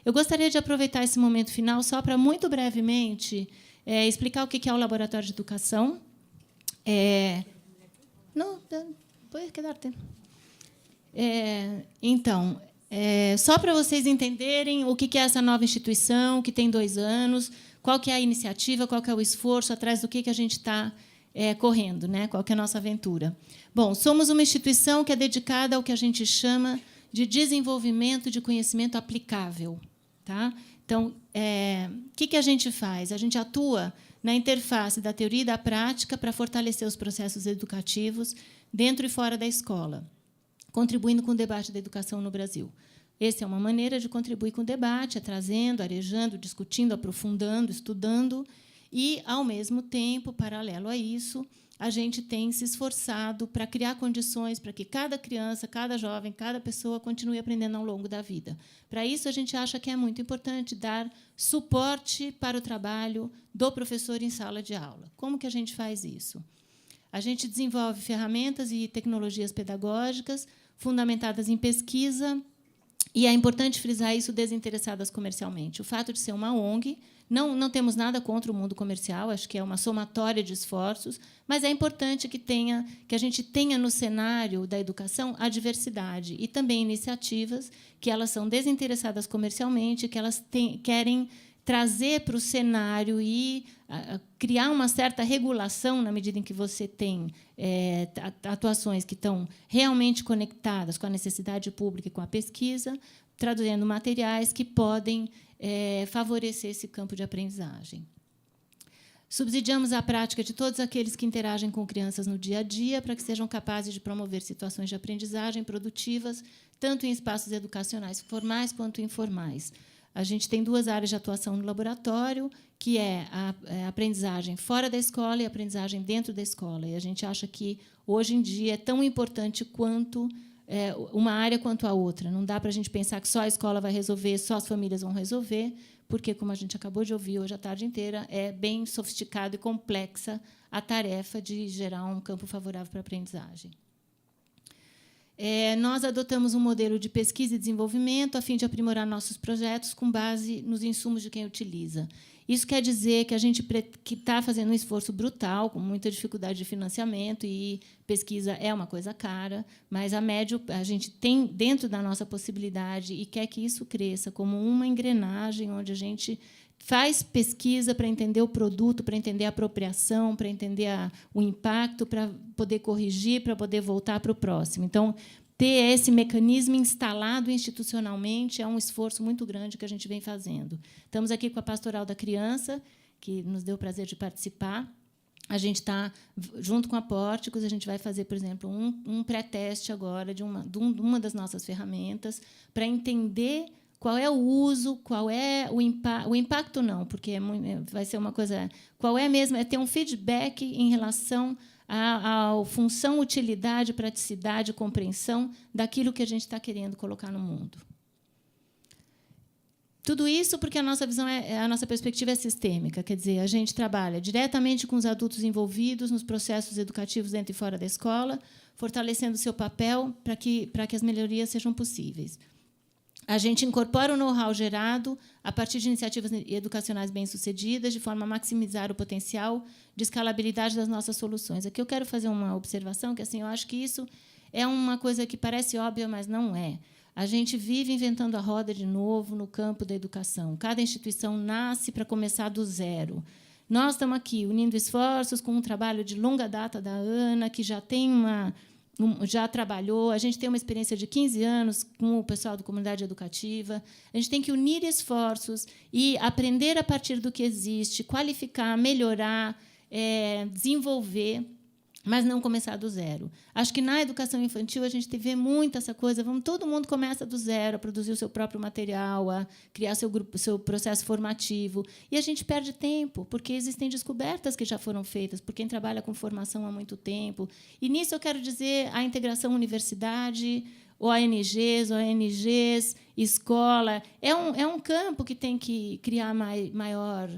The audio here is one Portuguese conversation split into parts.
Eu gostaria de aproveitar esse momento final só para, muito brevemente, explicar o que é o Laboratório de Educação. Não, pode quedar. Então, só para vocês entenderem o que é essa nova instituição, que tem 2 anos, qual que é a iniciativa, qual que é o esforço, atrás do que a gente está correndo, né? Qual que é a nossa aventura. Bom, somos uma instituição que é dedicada ao que a gente chama de desenvolvimento de conhecimento aplicável. Tá? Então, o que a gente faz? A gente atua na interface da teoria e da prática para fortalecer os processos educativos dentro e fora da escola, contribuindo com o debate da educação no Brasil. Essa é uma maneira de contribuir com o debate, trazendo, arejando, discutindo, aprofundando, estudando, e, ao mesmo tempo, paralelo a isso, a gente tem se esforçado para criar condições para que cada criança, cada jovem, cada pessoa continue aprendendo ao longo da vida. Para isso, a gente acha que é muito importante dar suporte para o trabalho do professor em sala de aula. Como que a gente faz isso? A gente desenvolve ferramentas e tecnologias pedagógicas fundamentadas em pesquisa, e é importante frisar isso, desinteressadas comercialmente. O fato de ser uma ONG, não temos nada contra o mundo comercial, acho que é uma somatória de esforços, mas é importante que a gente tenha no cenário da educação a diversidade e também iniciativas que elas são desinteressadas comercialmente, que elas querem trazer para o cenário e criar uma certa regulação na medida em que você tem atuações que estão realmente conectadas com a necessidade pública e com a pesquisa, traduzindo materiais que podem favorecer esse campo de aprendizagem. Subsidiamos a prática de todos aqueles que interagem com crianças no dia a dia para que sejam capazes de promover situações de aprendizagem produtivas, tanto em espaços educacionais formais quanto informais. A gente tem 2 áreas de atuação no laboratório, que é a aprendizagem fora da escola e a aprendizagem dentro da escola. E a gente acha que, hoje em dia, é tão importante quanto uma área quanto a outra. Não dá para a gente pensar que só a escola vai resolver, só as famílias vão resolver, porque, como a gente acabou de ouvir hoje a tarde inteira, é bem sofisticada e complexa a tarefa de gerar um campo favorável para a aprendizagem. Nós adotamos um modelo de pesquisa e desenvolvimento a fim de aprimorar nossos projetos com base nos insumos de quem utiliza. Isso quer dizer que a gente está fazendo um esforço brutal, com muita dificuldade de financiamento, e pesquisa é uma coisa cara, mas, a médio, a gente tem dentro da nossa possibilidade e quer que isso cresça como uma engrenagem onde a gente faz pesquisa para entender o produto, para entender a apropriação, para entender o impacto, para poder corrigir, para poder voltar para o próximo. Então, ter esse mecanismo instalado institucionalmente é um esforço muito grande que a gente vem fazendo. Estamos aqui com a Pastoral da Criança, que nos deu o prazer de participar. A gente está, junto com a Pórticos, a gente vai fazer, por exemplo, um pré-teste agora de uma das nossas ferramentas para entender qual é o uso, qual é o impacto não, porque vai ser uma coisa... Qual é mesmo? É ter um feedback em relação à função, utilidade, praticidade, compreensão daquilo que a gente está querendo colocar no mundo. Tudo isso porque a nossa visão, a nossa perspectiva é sistêmica, quer dizer, a gente trabalha diretamente com os adultos envolvidos nos processos educativos dentro e fora da escola, fortalecendo o seu papel para que as melhorias sejam possíveis. A gente incorpora o know-how gerado a partir de iniciativas educacionais bem-sucedidas, de forma a maximizar o potencial de escalabilidade das nossas soluções. Aqui eu quero fazer uma observação, que assim, eu acho que isso é uma coisa que parece óbvia, mas não é. A gente vive inventando a roda de novo no campo da educação. Cada instituição nasce para começar do zero. Nós estamos aqui unindo esforços com um trabalho de longa data da Ana, que já tem já trabalhou, a gente tem uma experiência de 15 anos com o pessoal da comunidade educativa. A gente tem que unir esforços e aprender a partir do que existe, qualificar, melhorar, desenvolver, mas não começar do zero. Acho que, na educação infantil, a gente vê muito essa coisa, todo mundo começa do zero, a produzir o seu próprio material, a criar seu processo formativo, e a gente perde tempo, porque existem descobertas que já foram feitas por quem trabalha com formação há muito tempo. E, nisso, eu quero dizer a integração universidade, ONGs, escola. É um campo que tem que criar maior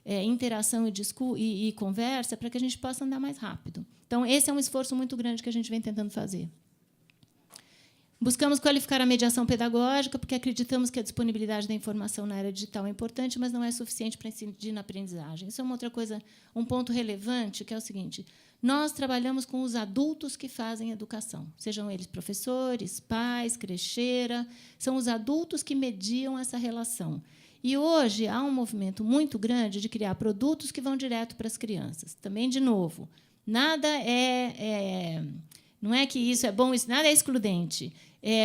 interação e conversa para que a gente possa andar mais rápido. Então, esse é um esforço muito grande que a gente vem tentando fazer. Buscamos qualificar a mediação pedagógica, porque acreditamos que a disponibilidade da informação na era digital é importante, mas não é suficiente para incidir na aprendizagem. Isso é uma outra coisa, um ponto relevante, que é o seguinte: nós trabalhamos com os adultos que fazem educação, sejam eles professores, pais, crecheira, são os adultos que mediam essa relação. E hoje há um movimento muito grande de criar produtos que vão direto para as crianças. Também, de novo, nada não é que isso é bom, isso nada é excludente.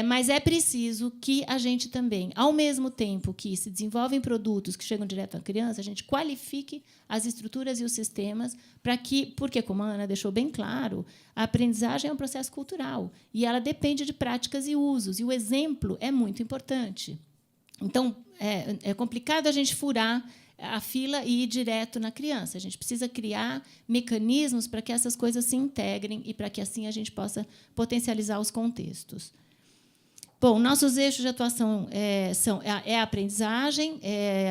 Mas é preciso que a gente também, ao mesmo tempo que se desenvolvem produtos que chegam direto à criança, a gente qualifique as estruturas e os sistemas para que, porque, como a Ana deixou bem claro, a aprendizagem é um processo cultural e ela depende de práticas e usos, e o exemplo é muito importante. Então, é complicado a gente furar a fila e ir direto na criança. A gente precisa criar mecanismos para que essas coisas se integrem e para que, assim, a gente possa potencializar os contextos. Bom, nossos eixos de atuação são a aprendizagem,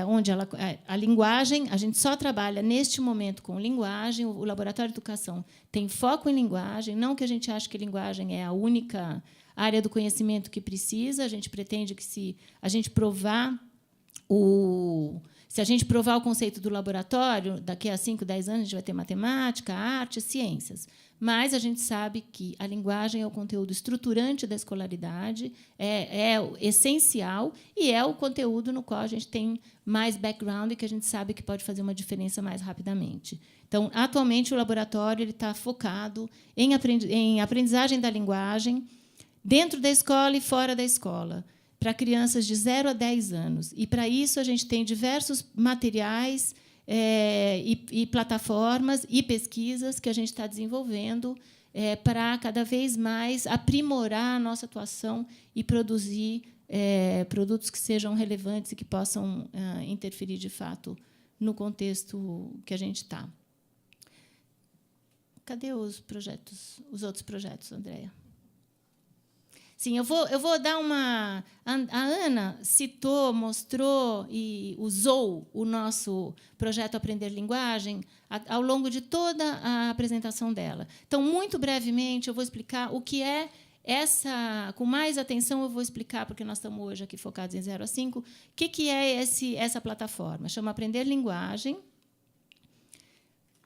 onde a linguagem, a gente só trabalha, neste momento, com linguagem. O Laboratório de Educação tem foco em linguagem, não que a gente ache que linguagem é a única área do conhecimento que precisa. A gente pretende que, se a gente provar o conceito do laboratório, daqui a 5, 10 anos, a gente vai ter matemática, arte, ciências. Mas a gente sabe que a linguagem é o conteúdo estruturante da escolaridade, é essencial, e é o conteúdo no qual a gente tem mais background e que a gente sabe que pode fazer uma diferença mais rapidamente. Então, atualmente, o laboratório está focado em aprendizagem da linguagem, dentro da escola e fora da escola, para crianças de 0 a 10 anos. E, para isso, a gente tem diversos materiais e plataformas e pesquisas que a gente está desenvolvendo para, cada vez mais, aprimorar a nossa atuação e produzir produtos que sejam relevantes e que possam interferir, de fato, no contexto que a gente está. Cadê os outros projetos, Andréia? Sim, eu vou dar uma... A Ana citou, mostrou e usou o nosso projeto Aprender Linguagem ao longo de toda a apresentação dela. Então, muito brevemente, eu vou explicar o que é essa... Com mais atenção, eu vou explicar, porque nós estamos hoje aqui focados em 0 a 5, o que é essa plataforma. Chama Aprender Linguagem.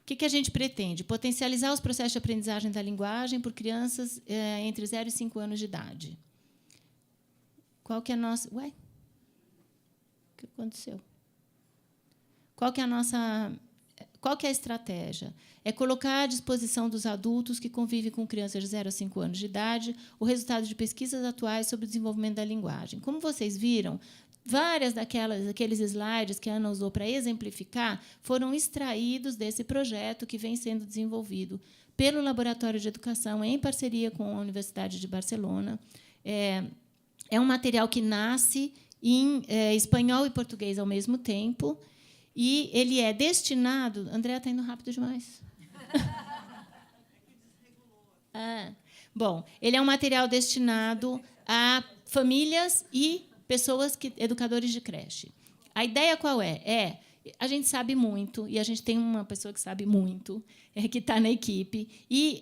O que a gente pretende? Potencializar os processos de aprendizagem da linguagem por crianças entre 0 e 5 anos de idade. Qual que é a nossa... Ué? O que aconteceu? Qual que é a estratégia? É colocar à disposição dos adultos que convivem com crianças de 0 a 5 anos de idade o resultado de pesquisas atuais sobre o desenvolvimento da linguagem. Como vocês viram, várias daqueles slides que a Ana usou para exemplificar foram extraídos desse projeto que vem sendo desenvolvido pelo Laboratório de Educação, em parceria com a Universidade de Barcelona. É um material que nasce em espanhol e português ao mesmo tempo, e ele é destinado... André, está indo rápido demais. Bom, ele é um material destinado a famílias e educadores de creche. A ideia qual é? A gente sabe muito, e a gente tem uma pessoa que sabe muito, que está na equipe, e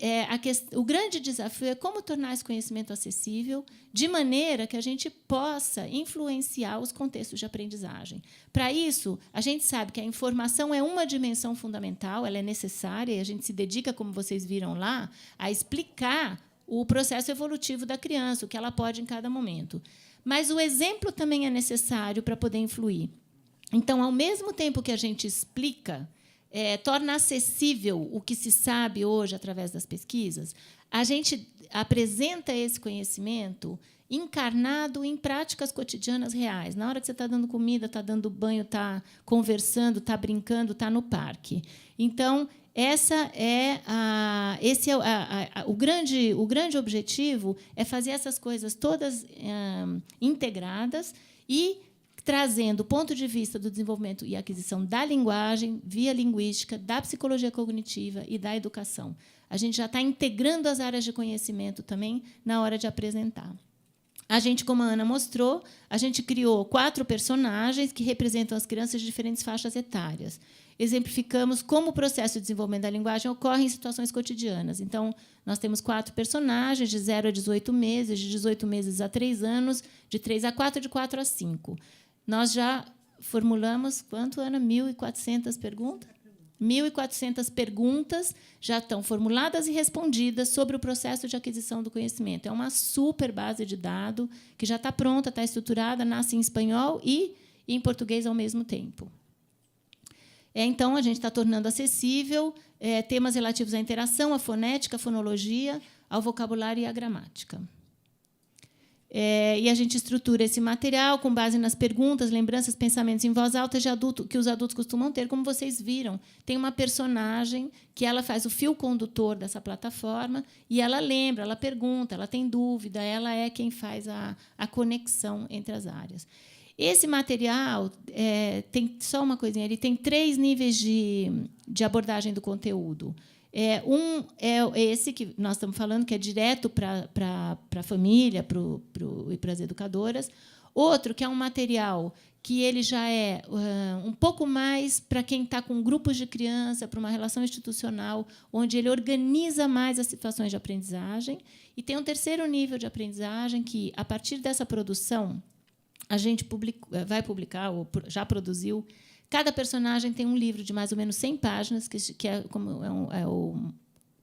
o grande desafio é como tornar esse conhecimento acessível de maneira que a gente possa influenciar os contextos de aprendizagem. Para isso, a gente sabe que a informação é uma dimensão fundamental, ela é necessária, e a gente se dedica, como vocês viram lá, a explicar o processo evolutivo da criança, o que ela pode em cada momento. Mas o exemplo também é necessário para poder influir. Então, ao mesmo tempo que a gente explica, torna acessível o que se sabe hoje através das pesquisas, a gente apresenta esse conhecimento encarnado em práticas cotidianas reais. Na hora que você está dando comida, está dando banho, está conversando, está brincando, está no parque. Então, o grande objetivo é fazer essas coisas todas integradas e trazendo o ponto de vista do desenvolvimento e aquisição da linguagem, via linguística, da psicologia cognitiva e da educação. A gente já está integrando as áreas de conhecimento também na hora de apresentar. A gente, como a Ana mostrou, a gente criou 4 personagens que representam as crianças de diferentes faixas etárias. Exemplificamos como o processo de desenvolvimento da linguagem ocorre em situações cotidianas. Então, nós temos 4 personagens, de 0 a 18 meses, de 18 meses a 3 anos, de 3 a 4, de 4 a 5. Nós já formulamos, quanto, Ana? 1.400 perguntas? 1.400 perguntas já estão formuladas e respondidas sobre o processo de aquisição do conhecimento. É uma super base de dados que já está pronta, está estruturada, nasce em espanhol e em português ao mesmo tempo. Então, a gente está tornando acessível temas relativos à interação, à fonética, à fonologia, ao vocabulário e à gramática. E a gente estrutura esse material com base nas perguntas, lembranças, pensamentos em voz alta de adulto, que os adultos costumam ter, como vocês viram. Tem uma personagem que ela faz o fio condutor dessa plataforma e ela lembra, ela pergunta, ela tem dúvida, ela é quem faz a conexão entre as áreas. Esse material tem só uma coisinha, ele tem 3 níveis de abordagem do conteúdo. Um é esse que nós estamos falando, que é direto para a família e para as educadoras. Outro, que é um material que ele já é um pouco mais para quem está com grupos de criança, para uma relação institucional, onde ele organiza mais as situações de aprendizagem. E tem um terceiro nível de aprendizagem que, a partir dessa produção, a gente vai publicar, ou já produziu. Cada personagem tem um livro de mais ou menos 100 páginas, que é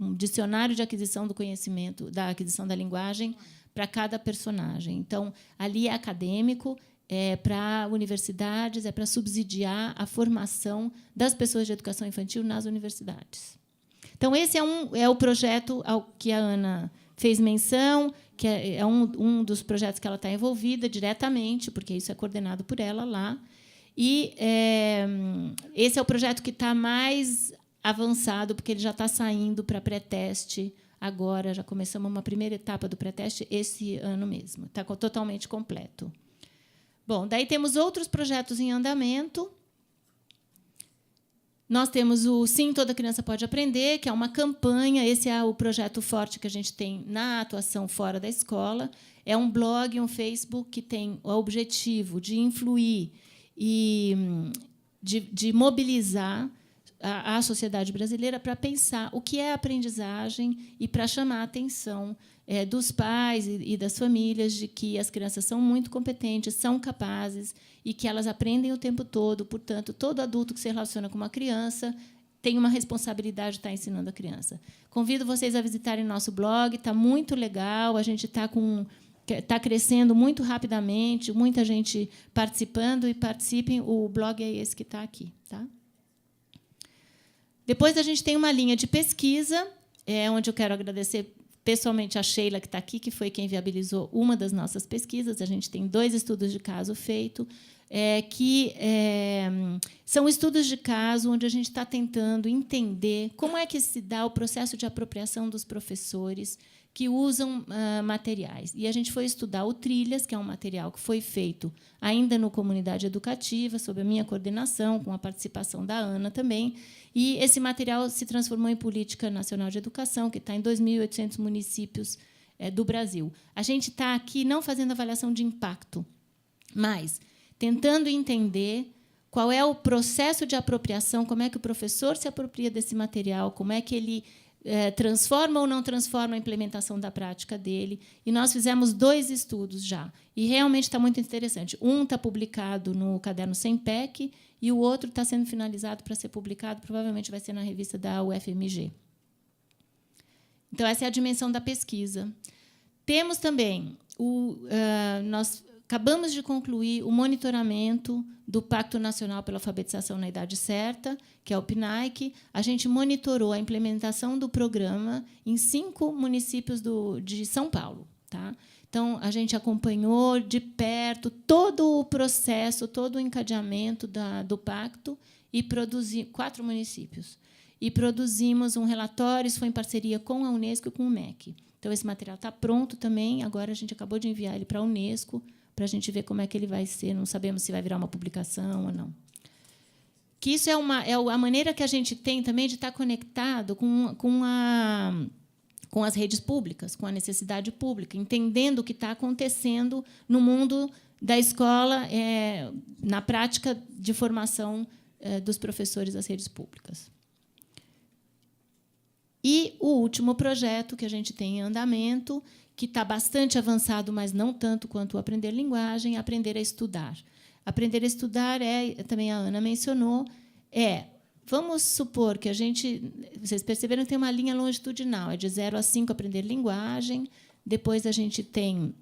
um dicionário de aquisição do conhecimento, da aquisição da linguagem, para cada personagem. Então, ali é acadêmico, é para universidades, é para subsidiar a formação das pessoas de educação infantil nas universidades. Então, esse é o projeto ao que a Ana fez menção, que é um dos projetos que ela está envolvida diretamente, porque isso é coordenado por ela lá. E esse é o projeto que está mais avançado, porque ele já está saindo para pré-teste agora. Já começamos uma primeira etapa do pré-teste esse ano mesmo. Está totalmente completo. Bom, daí temos outros projetos em andamento. Nós temos o Sim, Toda Criança Pode Aprender, que é uma campanha. Esse é o projeto forte que a gente tem na atuação fora da escola. É um blog, um Facebook que tem o objetivo de influir e de mobilizar a sociedade brasileira para pensar o que é aprendizagem e para chamar a atenção dos pais e das famílias de que as crianças são muito competentes, são capazes e que elas aprendem o tempo todo. Portanto, todo adulto que se relaciona com uma criança tem uma responsabilidade de estar ensinando a criança. Convido vocês a visitarem nosso blog, está muito legal, a gente está crescendo muito rapidamente, muita gente participando, e participem. O blog é esse que está aqui. Tá? Depois, a gente tem uma linha de pesquisa, onde eu quero agradecer pessoalmente a Sheila, que está aqui, que foi quem viabilizou uma das nossas pesquisas. A gente tem 2 estudos de caso feitos, que são estudos de caso onde a gente está tentando entender como é que se dá o processo de apropriação dos professores que usam materiais. E a gente foi estudar o Trilhas, que é um material que foi feito ainda no Comunidade Educativa, sob a minha coordenação, com a participação da Ana também. E esse material se transformou em Política Nacional de Educação, que está em 2.800 municípios do Brasil. A gente está aqui não fazendo avaliação de impacto, mas tentando entender qual é o processo de apropriação, como é que o professor se apropria desse material, como é que ele transforma ou não transforma a implementação da prática dele. E nós fizemos 2 estudos já. E realmente está muito interessante. Um está publicado no Caderno Sem PEC e o outro está sendo finalizado para ser publicado, provavelmente vai ser na revista da UFMG. Então, essa é a dimensão da pesquisa. Temos também nós acabamos de concluir o monitoramento do Pacto Nacional pela Alfabetização na Idade Certa, que é o PNAE. A gente monitorou a implementação do programa em 5 municípios de São Paulo. Tá? Então, a gente acompanhou de perto todo o processo, todo o encadeamento do pacto, e produzimos 4 municípios. E produzimos um relatório, isso foi em parceria com a Unesco e com o MEC. Então, esse material está pronto também. Agora, a gente acabou de enviar ele para a Unesco, para a gente ver como é que ele vai ser. Não sabemos se vai virar uma publicação ou não. Que isso é a maneira que a gente tem também de estar conectado com com as redes públicas, com a necessidade pública, entendendo o que está acontecendo no mundo da escola, na prática de formação dos professores das redes públicas. E o último projeto que a gente tem em andamento, que está bastante avançado, mas não tanto quanto o Aprender Linguagem, Aprender a Estudar. Aprender a Estudar, também a Ana mencionou, vamos supor que a gente... Vocês perceberam que tem uma linha longitudinal, é de 0 a 5 Aprender Linguagem, depois a gente tem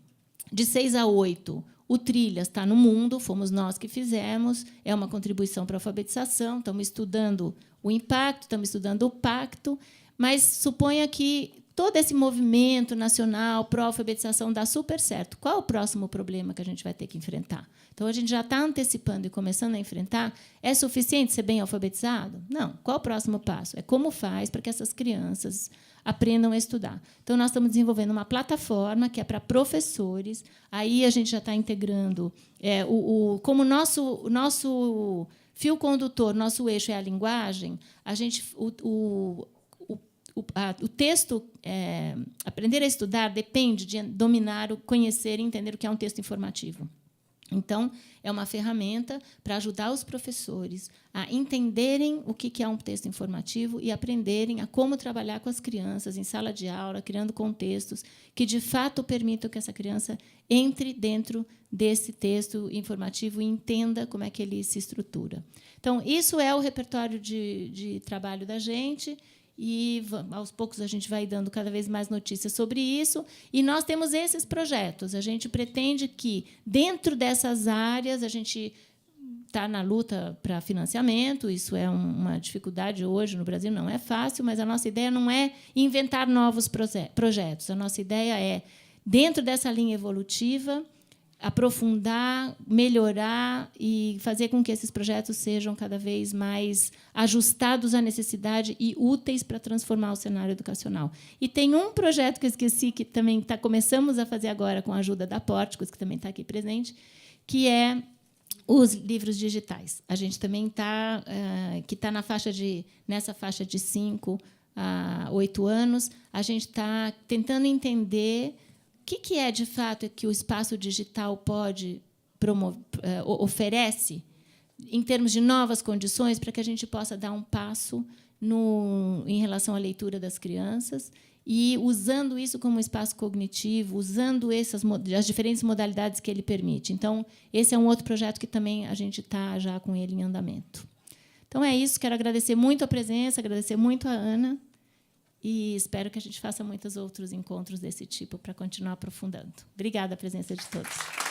de 6 a 8, o Trilhas está no mundo, fomos nós que fizemos, é uma contribuição para a alfabetização, estamos estudando o impacto, estamos estudando o pacto, mas suponha que todo esse movimento nacional pró-alfabetização dá super certo. Qual é o próximo problema que a gente vai ter que enfrentar? Então, a gente já está antecipando e começando a enfrentar. É suficiente ser bem alfabetizado? Não. Qual é o próximo passo? É como faz para que essas crianças aprendam a estudar. Então, nós estamos desenvolvendo uma plataforma que é para professores. Aí, a gente já está integrando... como nosso fio condutor, nosso eixo é a linguagem, a gente... O texto, aprender a estudar, depende de dominar, conhecer e entender o que é um texto informativo. Então, é uma ferramenta para ajudar os professores a entenderem o que é um texto informativo e aprenderem a como trabalhar com as crianças em sala de aula, criando contextos que, de fato, permitam que essa criança entre dentro desse texto informativo e entenda como é que ele se estrutura. Então, isso é o repertório de trabalho da gente, e, aos poucos, a gente vai dando cada vez mais notícias sobre isso. E nós temos esses projetos. A gente pretende que, dentro dessas áreas, a gente está na luta para financiamento. Isso é uma dificuldade hoje no Brasil, não é fácil, mas a nossa ideia não é inventar novos projetos. A nossa ideia é, dentro dessa linha evolutiva, aprofundar, melhorar e fazer com que esses projetos sejam cada vez mais ajustados à necessidade e úteis para transformar o cenário educacional. E tem um projeto que eu esqueci, que também começamos a fazer agora com a ajuda da Pórticos, que também está aqui presente, que é os livros digitais. A gente também está nessa faixa de 5 a 8 anos, a gente está tentando entender o que é, de fato, que o espaço digital oferece em termos de novas condições para que a gente possa dar um passo em relação à leitura das crianças e usando isso como um espaço cognitivo, usando as diferentes modalidades que ele permite. Então, esse é um outro projeto que também a gente está já com ele em andamento. Então, é isso. Quero agradecer muito a presença, agradecer muito a Ana, e espero que a gente faça muitos outros encontros desse tipo para continuar aprofundando. Obrigada a presença de todos.